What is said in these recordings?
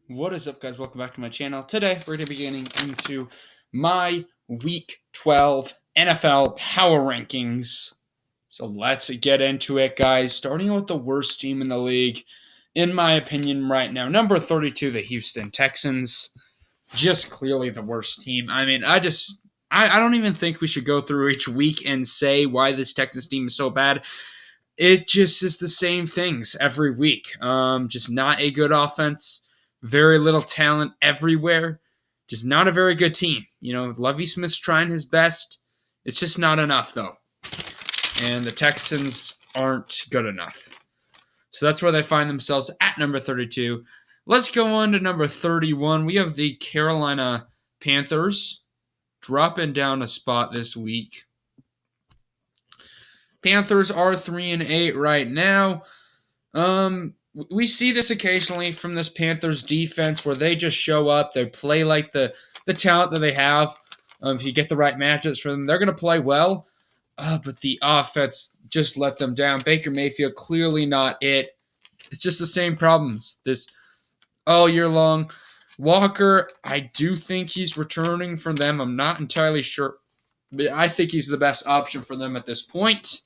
What is up, guys? Welcome back to my channel. Today, we're going to be getting into my Week 12 NFL Power Rankings. So let's get into it, guys. Starting with the worst team in the league, in my opinion, right now. Number 32, the Houston Texans. Just clearly the worst team. I mean, I don't even think we should go through each week and say why this Texans team is so bad. It just is the same things every week. Just not a good offense. Very little talent everywhere. Just not a very good team. Lovie Smith's trying his best. It's just not enough, though. And the Texans aren't good enough. So that's where they find themselves at number 32. Let's go on to number 31. We have the Carolina Panthers dropping down a spot this week. Panthers are 3-8 right now. We see this occasionally from this Panthers defense where they just show up. They play like the talent that they have. If you get the right matchups for them, they're going to play well. But the offense just let them down. Baker Mayfield, clearly not it. It's just the same problems this all year long. Walker, I do think he's returning from them. I'm not entirely sure. But I think he's the best option for them at this point.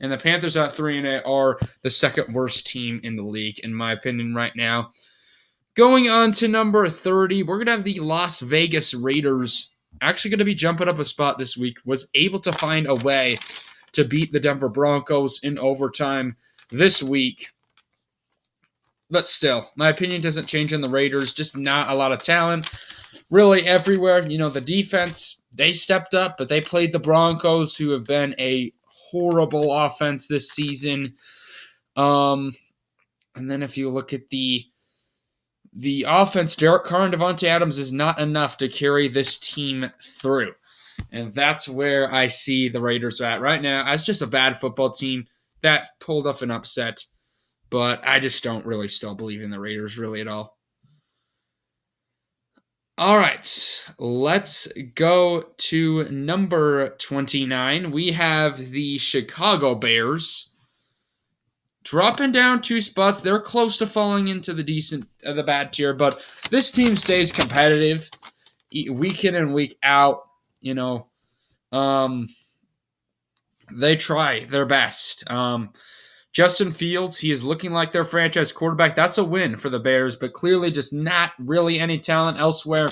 And the Panthers at 3-8 are the second worst team in the league, in my opinion, right now. Going on to number 30, we're going to have the Las Vegas Raiders. Actually going to be jumping up a spot this week. Was able to find a way to beat the Denver Broncos in overtime this week. But still, my opinion doesn't change on the Raiders. Just not a lot of talent. Really everywhere. The defense, they stepped up, but they played the Broncos, who have been a horrible offense this season. And then if you look at the offense, Derek Carr and Devontae Adams is not enough to carry this team through. And that's where I see the Raiders at right now as just a bad football team that pulled off an upset. But I just don't really still believe in the Raiders really at all. All right, let's go to number 29. We have the Chicago Bears dropping down 2 spots. They're close to falling into the bad tier, but this team stays competitive week in and week out. They try their best. Justin Fields, he is looking like their franchise quarterback. That's a win for the Bears, but clearly just not really any talent elsewhere.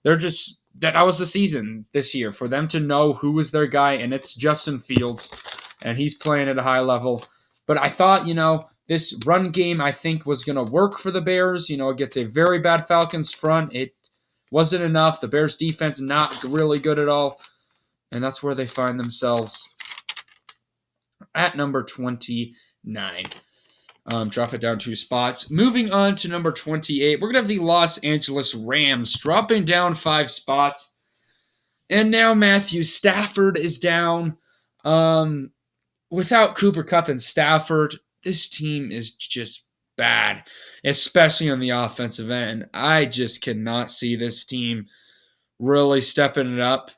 That was the season this year for them to know who was their guy, and it's Justin Fields, and he's playing at a high level. But I thought, this run game I think was going to work for the Bears. Against a very bad Falcons front. It wasn't enough. The Bears defense not really good at all, and that's where they find themselves at number 29. Drop it down 2 spots. Moving on to number 28, we're going to have the Los Angeles Rams dropping down 5 spots. And now Matthew Stafford is down. Without Cooper Kupp and Stafford, this team is just bad, especially on the offensive end. I just cannot see this team really stepping it up.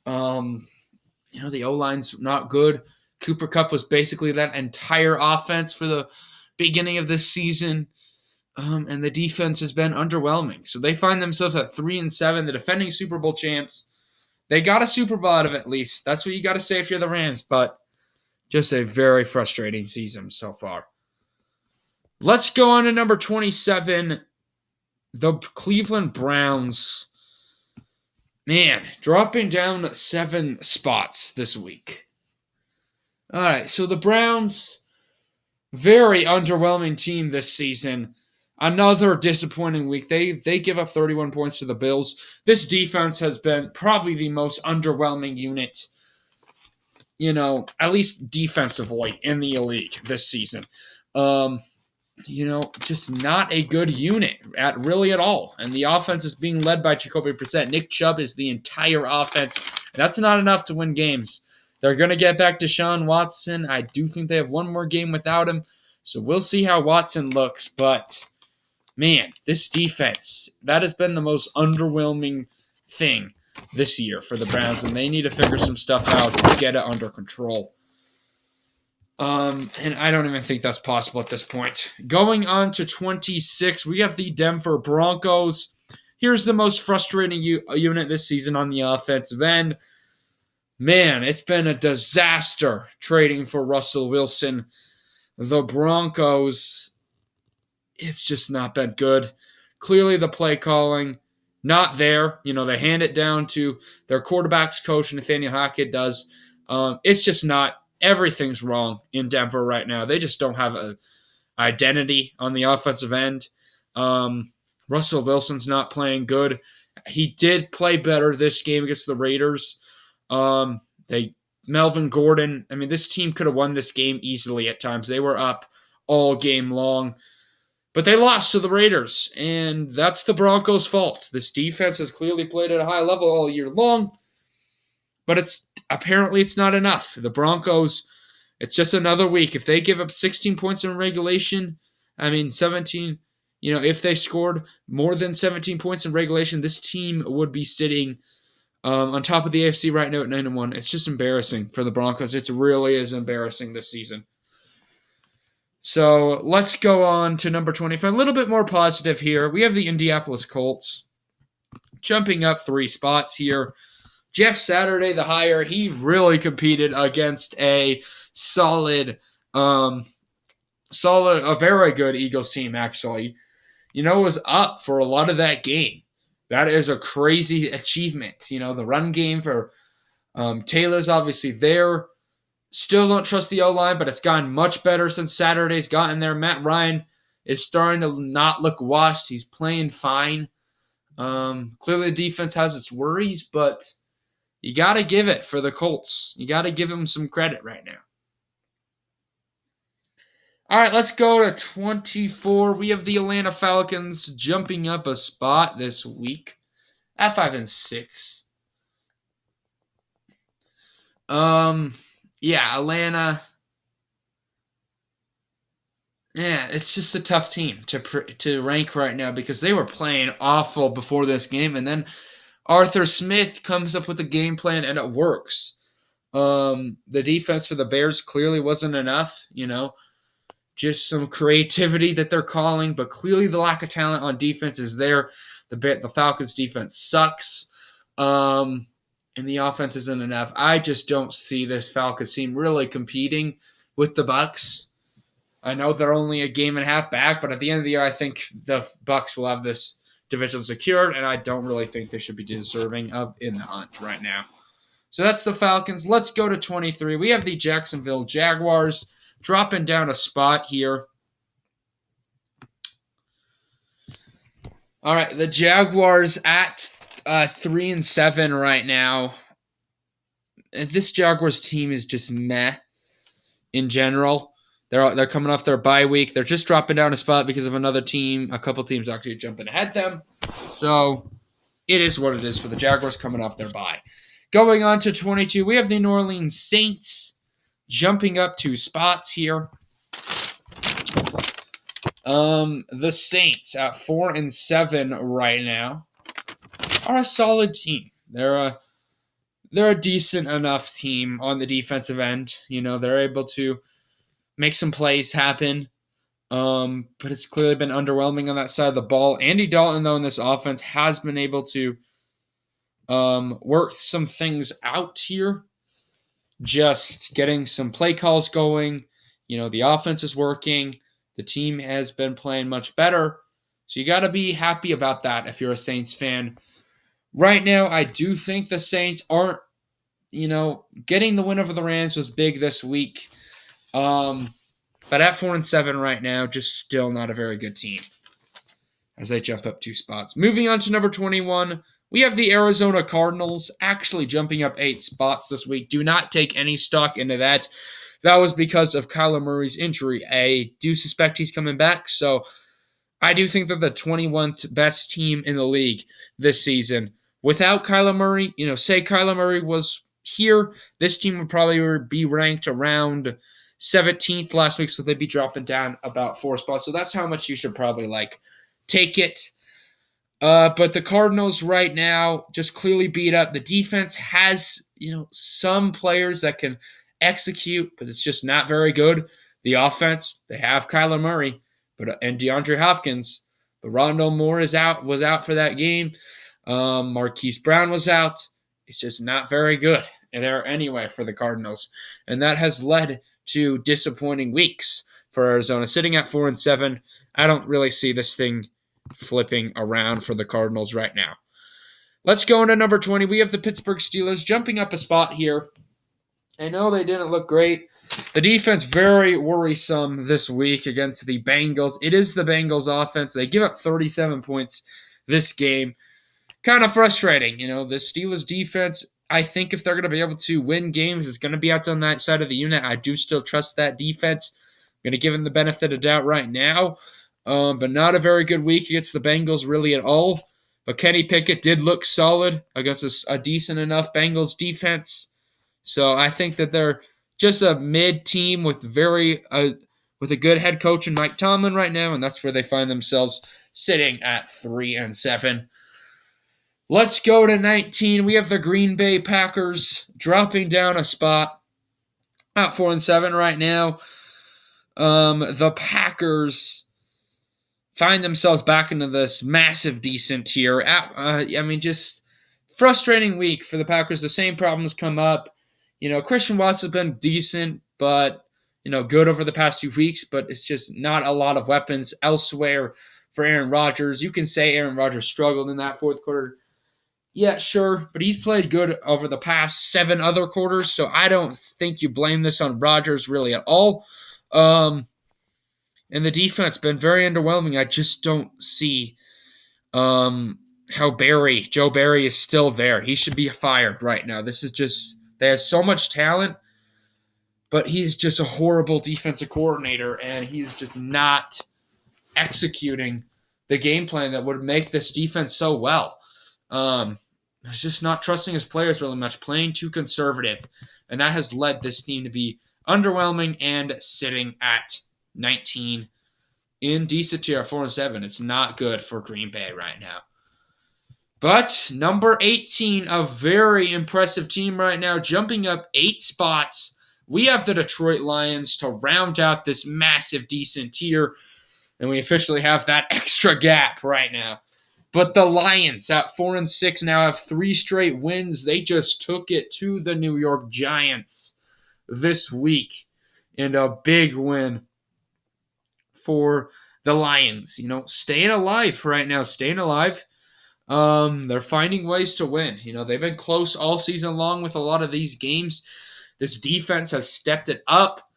The O-line's not good. Cooper Kupp was basically that entire offense for the beginning of this season, and the defense has been underwhelming. So they find themselves at 3-7, the defending Super Bowl champs. They got a Super Bowl out of it, at least. That's what you got to say if you're the Rams, but just a very frustrating season so far. Let's go on to number 27, the Cleveland Browns. Man, dropping down 7 spots this week. All right, so the Browns, very underwhelming team this season. Another disappointing week. They give up 31 points to the Bills. This defense has been probably the most underwhelming unit, at least defensively in the league this season. Just not a good unit at all. And the offense is being led by Jacoby Brissett. Nick Chubb is the entire offense. That's not enough to win games. They're going to get back to Deshaun Watson. I do think they have one more game without him. So we'll see how Watson looks. But, man, this defense, that has been the most underwhelming thing this year for the Browns. And they need to figure some stuff out to get it under control. And I don't even think that's possible at this point. Going on to 26, we have the Denver Broncos. Here's the most frustrating unit this season on the offensive end. Man, it's been a disaster trading for Russell Wilson. The Broncos, it's just not been good. Clearly, the play calling, not there. They hand it down to their quarterback's coach, Nathaniel Hackett does. It's just not. Everything's wrong in Denver right now. They just don't have an identity on the offensive end. Russell Wilson's not playing good. He did play better this game against the Raiders. Melvin Gordon, this team could have won this game easily at times. They were up all game long. But they lost to the Raiders, and that's the Broncos' fault. This defense has clearly played at a high level all year long, but apparently it's not enough. The Broncos, it's just another week. If they give up 16 points in regulation, 17, if they scored more than 17 points in regulation, this team would be sitting on top of the AFC right now at 9-1. It's just embarrassing for the Broncos. It really is embarrassing this season. So let's go on to number 25. A little bit more positive here. We have the Indianapolis Colts jumping up 3 spots here. Jeff Saturday, the hire, he really competed against a a very good Eagles team, actually. Was up for a lot of that game. That is a crazy achievement. The run game for Taylor's obviously there. Still don't trust the O-line, but it's gotten much better since Saturday's gotten there. Matt Ryan is starting to not look washed. He's playing fine. Clearly the defense has its worries, but you got to give it for the Colts. You got to give them some credit right now. All right, let's go to 24. We have the Atlanta Falcons jumping up a spot this week at 5-6. Yeah, Atlanta. Yeah, it's just a tough team to rank right now because they were playing awful before this game, and then Arthur Smith comes up with a game plan and it works. The defense for the Bears clearly wasn't enough, just some creativity that they're calling, but clearly the lack of talent on defense is there. The Falcons defense sucks. And the offense isn't enough. I just don't see this Falcons team really competing with the Bucs. I know they're only a game and a half back, but at the end of the year, I think the Bucs will have this division secured, and I don't really think they should be deserving of in the hunt right now. So that's the Falcons. Let's go to 23. We have the Jacksonville Jaguars dropping down a spot here. All right, the Jaguars at 3-7 right now. This Jaguars team is just meh in general. They're coming off their bye week. They're just dropping down a spot because of another team. A couple teams actually jumping ahead them. So it is what it is for the Jaguars coming off their bye. Going on to 22, we have the New Orleans Saints jumping up 2 spots here. The Saints at 4-7 right now are a solid team. They're a decent enough team on the defensive end. They're able to make some plays happen. But it's clearly been underwhelming on that side of the ball. Andy Dalton, though, in this offense has been able to work some things out here. Just getting some play calls going. The offense is working. The team has been playing much better. So you got to be happy about that if you're a Saints fan. Right now, I do think the Saints aren't, getting the win over the Rams was big this week. But at 4-7 right now, just still not a very good team as they jump up 2 spots. Moving on to number 21, we have the Arizona Cardinals actually jumping up 8 spots this week. Do not take any stock into that. That was because of Kyler Murray's injury. I do suspect he's coming back, so I do think they're the 21st best team in the league this season. Without Kyler Murray, say Kyler Murray was here, this team would probably be ranked around 17th last week, so they'd be dropping down about 4 spots. So that's how much you should probably take it. But the Cardinals right now just clearly beat up. The defense has, some players that can execute, but it's just not very good. The offense, they have Kyler Murray and DeAndre Hopkins, but Rondale Moore was out for that game. Marquise Brown was out. It's just not very good there anyway for the Cardinals, and that has led to disappointing weeks for Arizona, sitting at 4-7. I don't really see this thing flipping around for the Cardinals right now. Let's go into number 20. We have the Pittsburgh Steelers jumping up a spot here. I know they didn't look great. The defense very worrisome this week against the Bengals. It is the Bengals offense. They give up 37 points this game. Kind of frustrating. The Steelers defense, I think if they're going to be able to win games, it's going to be out on that side of the unit. I do still trust that defense. I'm going to give them the benefit of doubt right now. But not a very good week against the Bengals really at all. But Kenny Pickett did look solid against a decent enough Bengals defense. So I think that they're just a mid team with a good head coach in Mike Tomlin right now, and that's where they find themselves sitting at 3-7. Let's go to 19. We have the Green Bay Packers dropping down a spot at 4-7 right now. The Packers find themselves back into this massive decent tier. Just frustrating week for the Packers. The same problems come up. Christian Watts has been decent, but, good over the past few weeks, but it's just not a lot of weapons elsewhere for Aaron Rodgers. You can say Aaron Rodgers struggled in that fourth quarter. Yeah, sure, but he's played good over the past 7 other quarters, so I don't think you blame this on Rodgers really at all. And the defense been very underwhelming. I just don't see how Joe Barry is still there. He should be fired right now. They have so much talent, but he's just a horrible defensive coordinator, and he's just not executing the game plan that would make this defense so well. He's just not trusting his players really much, playing too conservative, and that has led this team to be underwhelming and sitting at 19 in decent tier 4-7. It's not good for Green Bay right now. But number 18, a very impressive team right now, jumping up 8 spots. We have the Detroit Lions to round out this massive decent tier, and we officially have that extra gap right now. But the Lions at 4-6 now have 3 straight wins. They just took it to the New York Giants this week, and a big win for the Lions. Staying alive right now, staying alive. They're finding ways to win. They've been close all season long with a lot of these games. This defense has stepped it up.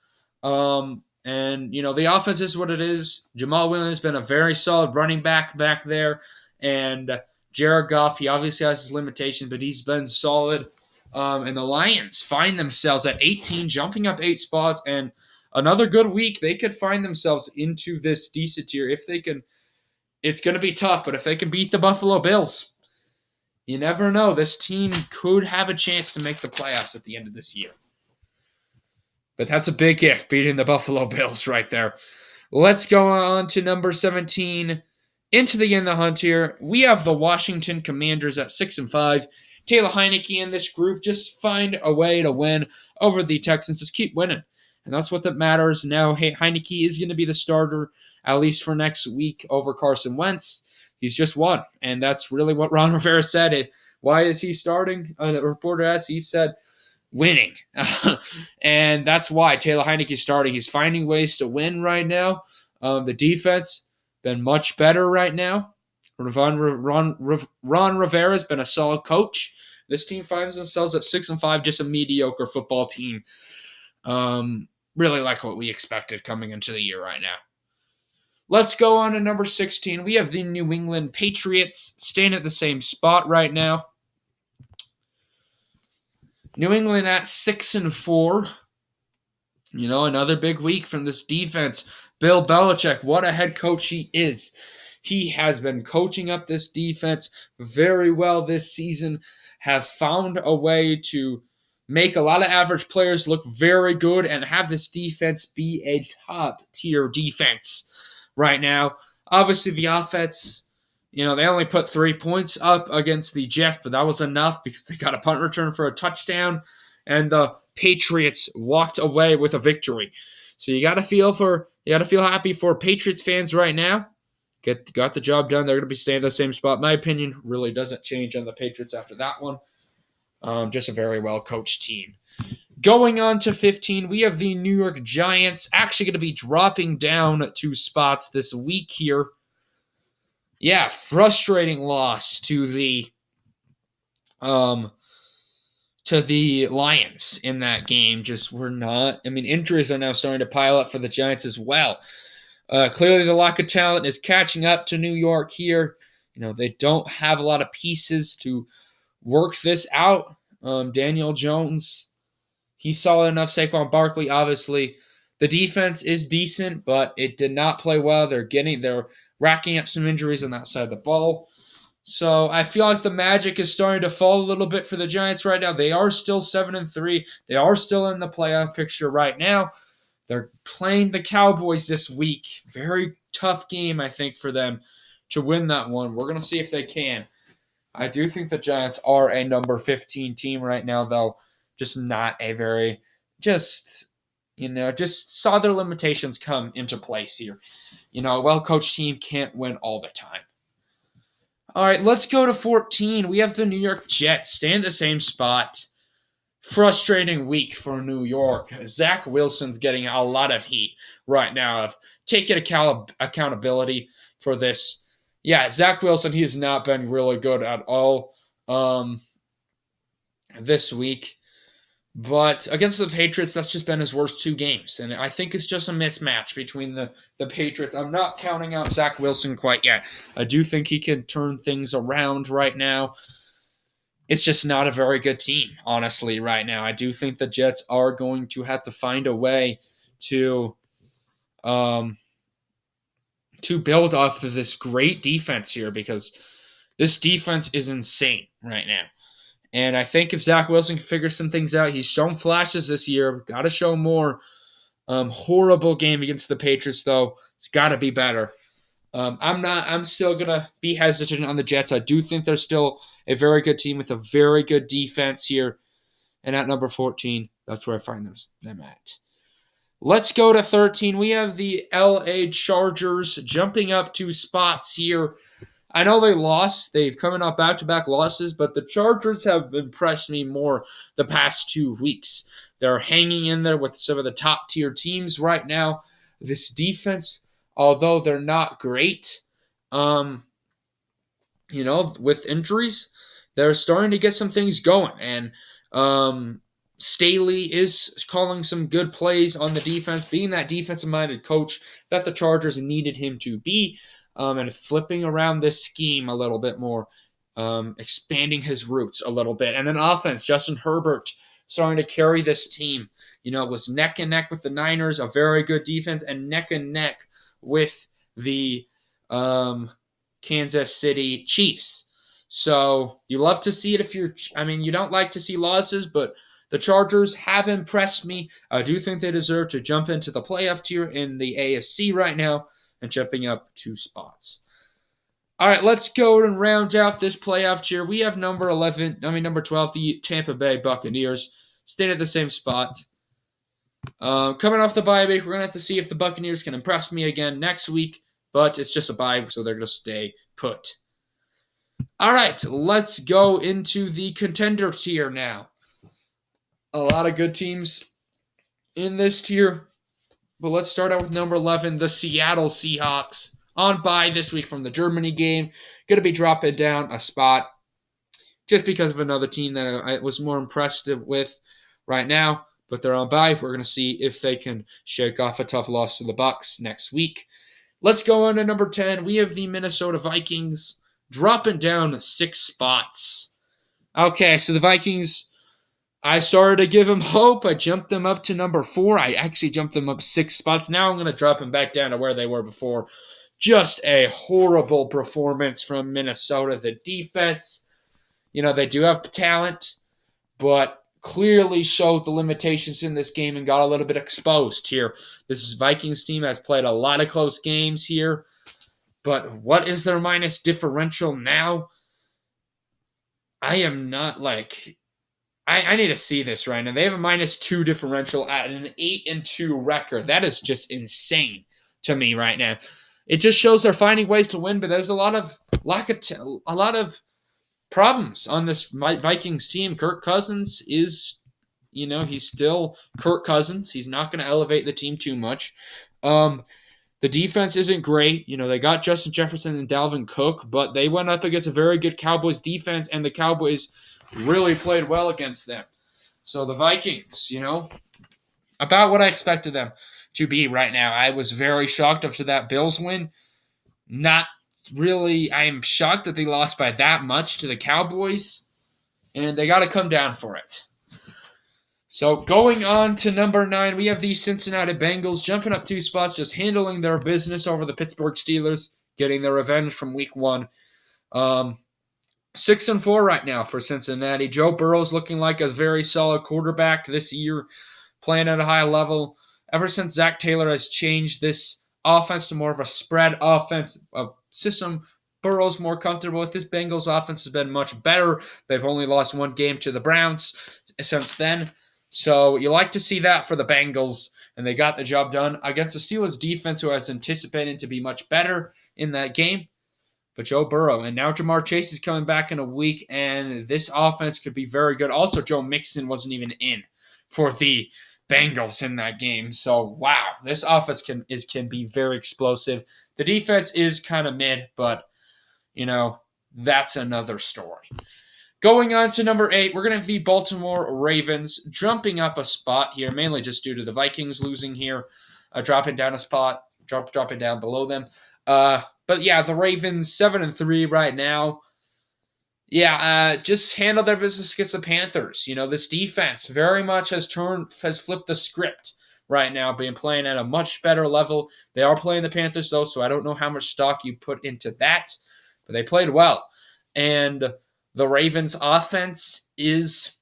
And the offense is what it is. Jamal Williams has been a very solid running back there. And Jared Goff, he obviously has his limitations, but he's been solid. And the Lions find themselves at 18, jumping up 8 spots. And another good week, they could find themselves into this decent tier if they can. It's going to be tough, but if they can beat the Buffalo Bills, you never know. This team could have a chance to make the playoffs at the end of this year. But that's a big if, beating the Buffalo Bills right there. Let's go on to number 17. Into the in the hunt here, we have the Washington Commanders at 6-5. Taylor Heineke and this group just find a way to win over the Texans. Just keep winning. And that's what that matters. Now, Heineke is going to be the starter, at least for next week, over Carson Wentz. He's just won. And that's really what Ron Rivera said. Why is he starting? A reporter asked. He said, winning. And that's why Taylor Heineke is starting. He's finding ways to win right now. The defense been much better right now. Ron Rivera has been a solid coach. This team finds themselves at 6-5, just a mediocre football team. Really like what we expected coming into the year right now. Let's go on to number 16. We have the New England Patriots staying at the same spot right now. New England at 6-4. Another big week from this defense. Bill Belichick, what a head coach he is. He has been coaching up this defense very well this season, have found a way to make a lot of average players look very good and have this defense be a top-tier defense right now. Obviously, the offense, they only put 3 points up against the Jets, but that was enough because they got a punt return for a touchdown. and the Patriots walked away with a victory. So you got to feel happy for Patriots fans right now. Got the job done. They're going to be staying in the same spot. My opinion really doesn't change on the Patriots after that one. Just a very well coached team. Going on to 15, we have the New York Giants actually going to be dropping down 2 spots this week here. Yeah, frustrating loss to the Lions in that game. Injuries are now starting to pile up for the Giants as well. Clearly, the lack of talent is catching up to New York here. They don't have a lot of pieces to work this out. Daniel Jones, he's solid enough. Saquon Barkley, obviously. The defense is decent, but it did not play well. They're racking up some injuries on that side of the ball. So I feel like the magic is starting to fall a little bit for the Giants right now. They are still 7-3. They are still in the playoff picture right now. They're playing the Cowboys this week. Very tough game, I think, for them to win that one. We're going to see if they can. I do think the Giants are a number 15 team right now, though. Just not a very, just saw their limitations come into place here. A well-coached team can't win all the time. All right, let's go to 14. We have the New York Jets staying in the same spot. Frustrating week for New York. Zach Wilson's getting a lot of heat right now of taking accountability for this. Yeah, Zach Wilson, he has not been really good at all this week. But against the Patriots, that's just been his worst 2 games. And I think it's just a mismatch between the Patriots. I'm not counting out Zach Wilson quite yet. I do think he can turn things around right now. It's just not a very good team, honestly, right now. I do think the Jets are going to have to find a way to build off of this great defense here, because this defense is insane right now. And I think if Zach Wilson can figure some things out, he's shown flashes this year. Got to show more. Horrible game against the Patriots, though. It's got to be better. I'm still going to be hesitant on the Jets. I do think they're still a very good team with a very good defense here. And at number 14, that's where I find them at. Let's go to 13. We have the LA Chargers jumping up 2 spots here. I know they lost. They've coming off back-to-back losses, but the Chargers have impressed me more the past 2 weeks. They're hanging in there with some of the top-tier teams right now. This defense, although they're not great, with injuries, they're starting to get some things going. And Staley is calling some good plays on the defense, being that defensive-minded coach that the Chargers needed him to be. And flipping around this scheme a little bit more, expanding his roots a little bit. And then offense, Justin Herbert starting to carry this team. It was neck and neck with the Niners, a very good defense, and neck and neck with the Kansas City Chiefs. So you love to see it you don't like to see losses, but the Chargers have impressed me. I do think they deserve to jump into the playoff tier in the AFC right now, and jumping up 2 spots. All right, let's go and round out this playoff tier. We have number 12, the Tampa Bay Buccaneers, staying at the same spot. Coming off the bye week, we're going to have to see if the Buccaneers can impress me again next week, but it's just a bye, so they're going to stay put. All right, let's go into the contender tier now. A lot of good teams in this tier. But let's start out with number 11, the Seattle Seahawks. On bye this week from the Germany game. Going to be dropping down a spot just because of another team that I was more impressed with right now. But they're on bye. We're going to see if they can shake off a tough loss to the Bucs next week. Let's go on to number 10. We have the Minnesota Vikings dropping down 6 spots. Okay, so the Vikings, I started to give them hope. I jumped them up to number 4. I actually jumped them up 6 spots. Now I'm going to drop them back down to where they were before. Just a horrible performance from Minnesota. The defense, they do have talent, but clearly showed the limitations in this game and got a little bit exposed here. This Vikings team has played a lot of close games here, but what is their minus differential now? I am not I need to see this right now. They have a -2 differential at an 8-2 record. That is just insane to me right now. It just shows they're finding ways to win, but there's a lot of a lot of problems on this Vikings team. Kirk Cousins is, he's still Kirk Cousins. He's not going to elevate the team too much. The defense isn't great. They got Justin Jefferson and Dalvin Cook, but they went up against a very good Cowboys defense, and the Cowboys really played well against them. So the Vikings, about what I expected them to be right now. I was very shocked after that Bills win. Not really. I am shocked that they lost by that much to the Cowboys, and they got to come down for it. So going on to number 9, we have the Cincinnati Bengals jumping up 2 spots, just handling their business over the Pittsburgh Steelers, getting their revenge from Week 1. 6-4 right now for Cincinnati. Joe Burrow's looking like a very solid quarterback this year, playing at a high level. Ever since Zach Taylor has changed this offense to more of a spread offense system, Burrow's more comfortable with this. Bengals offense has been much better. They've only lost 1 game to the Browns since then. So you like to see that for the Bengals, and they got the job done against the Steelers defense, who I was anticipating to be much better in that game. But Joe Burrow, and now Jamar Chase is coming back in a week, and this offense could be very good. Also, Joe Mixon wasn't even in for the Bengals in that game. So, wow, this offense can be very explosive. The defense is kind of mid, but, that's another story. Going on to number 8, we're going to have the Baltimore Ravens jumping up a spot here, mainly just due to the Vikings losing here, dropping down a spot, dropping down below them. But yeah, the Ravens 7-3 right now. Yeah, just handle their business against the Panthers. This defense very much has flipped the script right now, being playing at a much better level. They are playing the Panthers though, so I don't know how much stock you put into that, but they played well. And the Ravens offense is,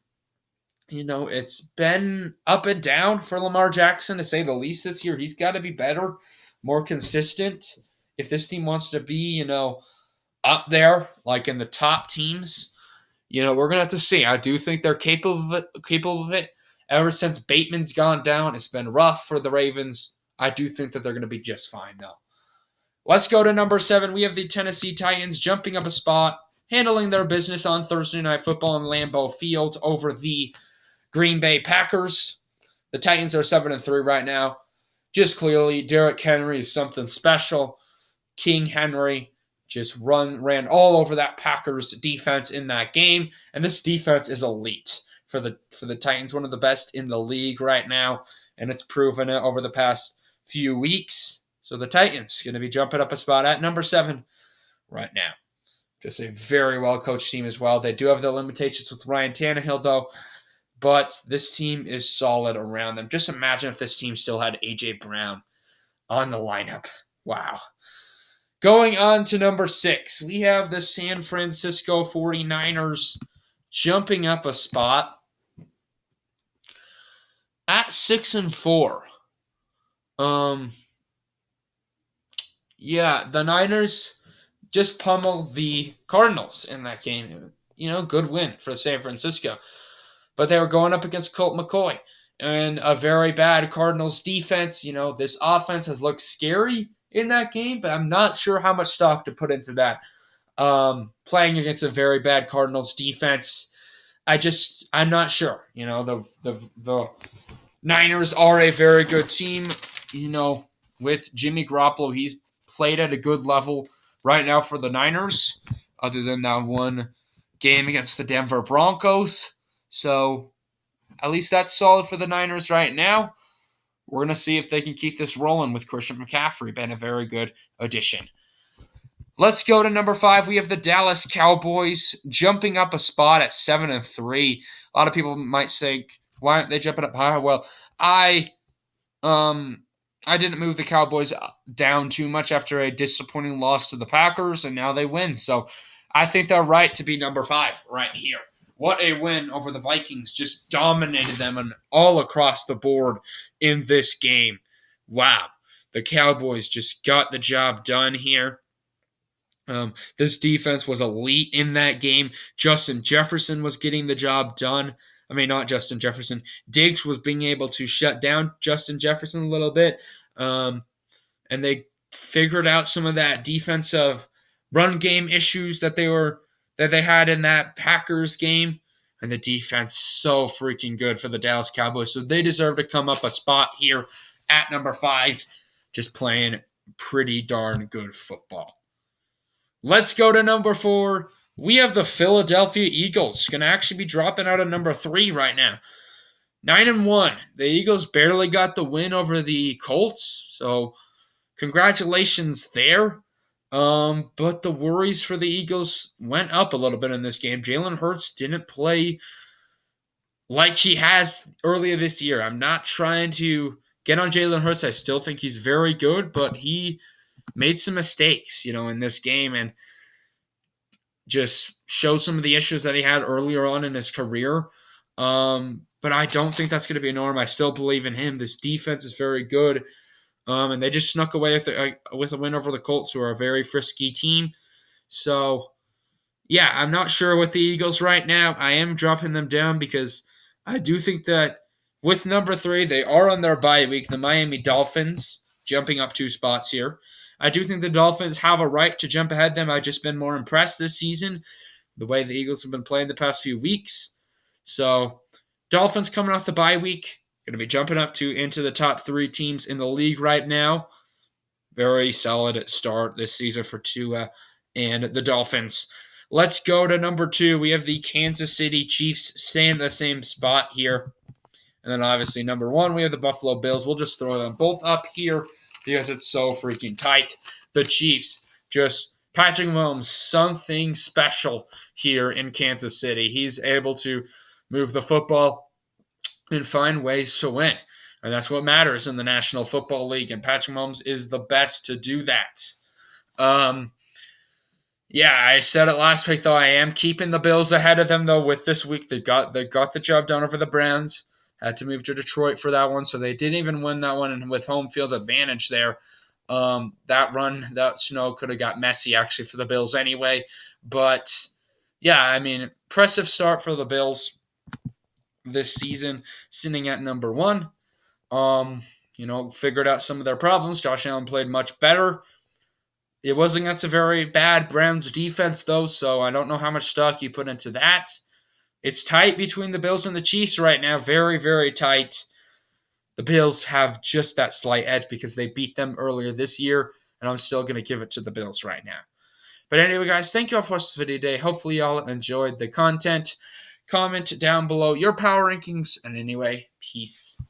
it's been up and down for Lamar Jackson, to say the least, this year. He's got to be better, more consistent. If this team wants to be, up there, like in the top teams, we're going to have to see. I do think they're capable of it. Ever since Bateman's gone down, it's been rough for the Ravens. I do think that they're going to be just fine, though. Let's go to number 7. We have the Tennessee Titans jumping up a spot, handling their business on Thursday Night Football in Lambeau Field over the Green Bay Packers. The Titans are 7-3 right now. Just clearly, Derrick Henry is something special. King Henry just ran all over that Packers defense in that game, and this defense is elite for the Titans, one of the best in the league right now, and it's proven it over the past few weeks. So the Titans going to be jumping up a spot at number 7 right now. Just a very well-coached team as well. They do have their limitations with Ryan Tannehill, though, but this team is solid around them. Just imagine if this team still had A.J. Brown on the lineup. Wow. Going on to number 6, we have the San Francisco 49ers jumping up a spot at 6-4. Yeah, the Niners just pummeled the Cardinals in that game. Good win for San Francisco. But they were going up against Colt McCoy and a very bad Cardinals defense. This offense has looked scary in that game, but I'm not sure how much stock to put into that. Playing against a very bad Cardinals defense, I'm not sure. The Niners are a very good team. With Jimmy Garoppolo, he's played at a good level right now for the Niners, other than that one game against the Denver Broncos. So at least that's solid for the Niners right now. We're going to see if they can keep this rolling with Christian McCaffrey, been a very good addition. Let's go to number 5. We have the Dallas Cowboys jumping up a spot at 7-3. A lot of people might say, why aren't they jumping up higher? Well, I didn't move the Cowboys down too much after a disappointing loss to the Packers, and now they win. So I think they're right to be number 5 right here. What a win over the Vikings. Just dominated them all across the board in this game. Wow. The Cowboys just got the job done here. This defense was elite in that game. Justin Jefferson was getting the job done. I mean, not Justin Jefferson. Diggs was being able to shut down Justin Jefferson a little bit. And they figured out some of that defensive run game issues that they had in that Packers game. And the defense so freaking good for the Dallas Cowboys. So they deserve to come up a spot here at number 5, just playing pretty darn good football. Let's go to number 4. We have the Philadelphia Eagles. Going to actually be dropping out of number 3 right now. 9-1. The Eagles barely got the win over the Colts. So congratulations there. But the worries for the Eagles went up a little bit in this game. Jalen Hurts didn't play like he has earlier this year. I'm not trying to get on Jalen Hurts. I still think he's very good, but he made some mistakes, in this game and just showed some of the issues that he had earlier on in his career. But I don't think that's going to be a norm. I still believe in him. This defense is very good. And they just snuck away with a win over the Colts, who are a very frisky team. So, yeah, I'm not sure with the Eagles right now. I am dropping them down because I do think that with number 3, they are on their bye week. The Miami Dolphins jumping up 2 spots here. I do think the Dolphins have a right to jump ahead of them. I've just been more impressed this season, the way the Eagles have been playing the past few weeks. So, Dolphins coming off the bye week. Going to be jumping up into the top 3 teams in the league right now. Very solid start this season for Tua and the Dolphins. Let's go to number 2. We have the Kansas City Chiefs staying in the same spot here. And then obviously number 1, we have the Buffalo Bills. We'll just throw them both up here because it's so freaking tight. The Chiefs, just Patrick Mahomes, something special here in Kansas City. He's able to move the football and find ways to win. And that's what matters in the National Football League. And Patrick Mahomes is the best to do that. Yeah, I said it last week, though. I am keeping the Bills ahead of them, though, with this week. They got the job done over the Browns. Had to move to Detroit for that one, so they didn't even win that one. And with home field advantage there, that snow could have got messy, actually, for the Bills anyway. But, yeah, I mean, impressive start for the Bills this season, sitting at number 1. Figured out some of their problems. Josh Allen played much better. It wasn't against a very bad Browns defense, though, so I don't know how much stock you put into that. It's tight between the Bills and the Chiefs right now. Very, very tight. The Bills have just that slight edge because they beat them earlier this year, and I'm still going to give it to the Bills right now. But anyway, guys, thank you all for watching this video today. Hopefully, y'all enjoyed the content. Comment down below your power rankings. And anyway, peace.